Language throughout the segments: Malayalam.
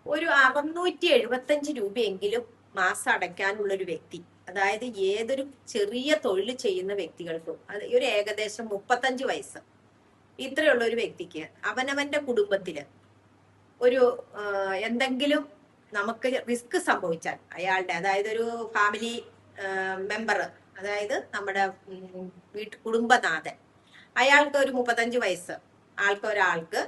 ഒരു 675 രൂപയെങ്കിലും മാസം അടയ്ക്കാനുള്ള ഒരു വ്യക്തി, അതായത് ഏതൊരു ചെറിയ തൊഴിൽ ചെയ്യുന്ന വ്യക്തികൾക്കും, അത് ഒരു ഏകദേശം 35 വയസ്സ് ഇത്രയുള്ള ഒരു വ്യക്തിക്ക് അവനവന്റെ കുടുംബത്തില് ഒരു എന്തെങ്കിലും നമുക്ക് റിസ്ക് സംഭവിച്ചാൽ അയാളുടെ, അതായത് ഒരു ഫാമിലി മെമ്പർ, അതായത് നമ്മുടെ കുടുംബനാഥൻ, അയാൾക്ക് ഒരു 35 വയസ്സ് ഒരാൾക്ക്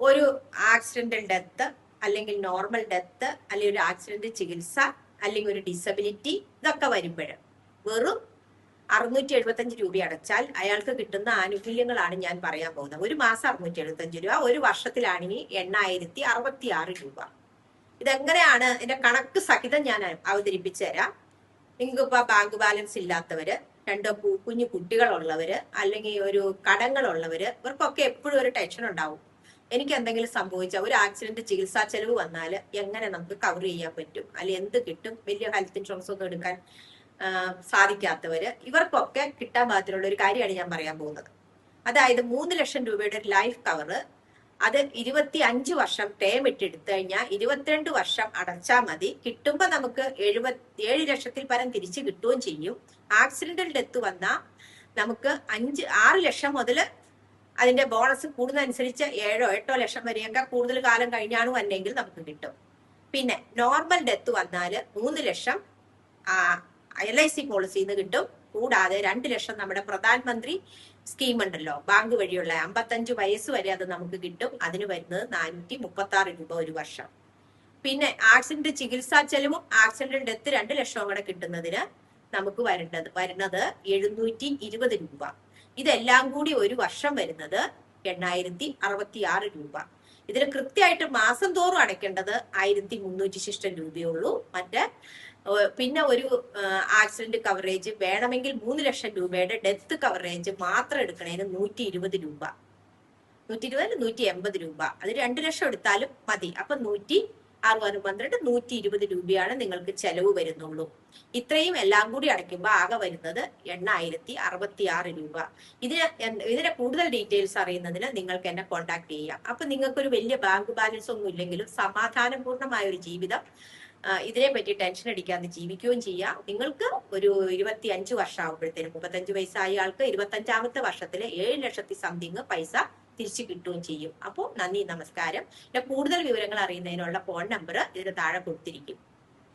ഒരു ആക്സിഡന്റൽ ഡെത്ത്, അല്ലെങ്കിൽ നോർമൽ ഡെത്ത്, അല്ലെങ്കിൽ ഒരു ആക്സിഡന്റ് ചികിത്സ, അല്ലെങ്കിൽ ഒരു ഡിസബിലിറ്റി, ഇതൊക്കെ വരുമ്പോൾ വെറും 675 രൂപ അടച്ചാൽ അയാൾക്ക് കിട്ടുന്ന ആനുകൂല്യങ്ങളാണ് ഞാൻ പറയാൻ പോകുന്നത്. ഒരു മാസം 675 രൂപ, ഒരു വർഷത്തിലാണെങ്കിൽ 8066 രൂപ. ഇതെങ്ങനെയാണ് ഇതിന്റെ കണക്ക് സഹിതം ഞാൻ അവതരിപ്പിച്ചു തരാം. നിങ്ങൾക്ക് ഇപ്പൊ ബാങ്ക് ബാലൻസ് ഇല്ലാത്തവര്, രണ്ടോ കുഞ്ഞു കുട്ടികളുള്ളവര്, അല്ലെങ്കിൽ ഒരു കടങ്ങളുള്ളവര്, ഇവർക്കൊക്കെ എപ്പോഴും ഒരു ടെൻഷൻ ഉണ്ടാവും. എനിക്ക് എന്തെങ്കിലും സംഭവിച്ചാൽ, ഒരു ആക്സിഡന്റ് ചികിത്സാ ചെലവ് വന്നാൽ എങ്ങനെ നമുക്ക് കവർ ചെയ്യാൻ പറ്റും, അല്ലെങ്കിൽ എന്ത് കിട്ടും, വലിയ ഹെൽത്ത് ഇൻഷുറൻസ് ഒന്നും എടുക്കാൻ സാധിക്കാത്തവര്, ഇവർക്കൊക്കെ കിട്ടാൻ പാകത്തിലുള്ള ഒരു കാര്യമാണ് ഞാൻ പറയാൻ പോകുന്നത്. അതായത് 3 ലക്ഷം രൂപയുടെ ഒരു ലൈഫ് കവർ, അത് 25 വർഷം ടേം ഇട്ടെടുത്തു കഴിഞ്ഞാൽ 22 വർഷം അടച്ചാൽ മതി. കിട്ടുമ്പോ നമുക്ക് 7 ലക്ഷത്തിൽ പരം തിരിച്ചു കിട്ടുകയും ചെയ്യും. ആക്സിഡന്റൽ ഡെത്ത് വന്നാൽ നമുക്ക് 6 ലക്ഷം മുതൽ അതിന്റെ ബോണസ് കൂടുന്നതനുസരിച്ച് 7-8 ലക്ഷം വരെയൊക്കെ കൂടുതൽ കാലം കഴിഞ്ഞാണ് വന്നെങ്കിൽ നമുക്ക് കിട്ടും. പിന്നെ നോർമൽ ഡെത്ത് വന്നാൽ 3 ലക്ഷം LIC പോളിസിയിൽ നിന്ന് കിട്ടും. കൂടാതെ 2 ലക്ഷം നമ്മുടെ പ്രധാനമന്ത്രി സ്കീം ഉണ്ടല്ലോ, ബാങ്ക് വഴിയുള്ള 55 വയസ്സ് വരെ അത് നമുക്ക് കിട്ടും. അതിന് വരുന്നത് 436 രൂപ ഒരു വർഷം. പിന്നെ ആക്സിഡന്റ് ചികിത്സാ ചെലവും ആക്സിഡന്റ് ഡെത്ത് 2 ലക്ഷവും കൂടെ കിട്ടുന്നതിന് നമുക്ക് വരുന്നത് 720 രൂപ. ഇതെല്ലാം കൂടി ഒരു വർഷം വരുന്നത് 8066 രൂപ. ഇതിന് കൃത്യമായിട്ട് മാസം തോറും അടയ്ക്കേണ്ടത് 1300 രൂപയുള്ളൂ. പിന്നെ ഒരു ആക്സിഡന്റ് കവറേജ് വേണമെങ്കിൽ 3 ലക്ഷം രൂപയുടെ ഡെത്ത് കവറേജ് മാത്രം എടുക്കണേന് 120 രൂപ, 180 രൂപ. അത് 2 ലക്ഷം എടുത്താലും മതി. അപ്പൊ 120 രൂപയാണ് നിങ്ങൾക്ക് ചെലവ് വരുന്നുള്ളൂ. ഇത്രയും എല്ലാം കൂടി അടയ്ക്കുമ്പോൾ ആകെ വരുന്നത് 8066 രൂപ. ഇതിന്റെ കൂടുതൽ ഡീറ്റെയിൽസ് അറിയുന്നതിന് നിങ്ങൾക്ക് എന്നെ കോൺടാക്ട് ചെയ്യാം. അപ്പൊ നിങ്ങൾക്കൊരു വലിയ ബാങ്ക് ബാലൻസ് ഒന്നും ഇല്ലെങ്കിലും സമാധാനപൂർണമായ ഒരു ജീവിതം ഇതിനെ പറ്റി ടെൻഷൻ അടിക്കാതെ ജീവിക്കുകയും ചെയ്യാം. നിങ്ങൾക്ക് ഒരു 25 വർഷം ആകുമ്പോഴത്തേനും, 35 വയസ്സായ ആൾക്ക് 25-ാമത്തെ വർഷത്തില് 7 ലക്ഷത്തി സംതിങ് പൈസ തിരിച്ചു കിട്ടുകയും ചെയ്യും. അപ്പോൾ നന്ദി, നമസ്കാരം. കൂടുതൽ വിവരങ്ങൾ അറിയുന്നതിനുള്ള ഫോൺ നമ്പർ ഇതിന് താഴെ കൊടുത്തിരിക്കും.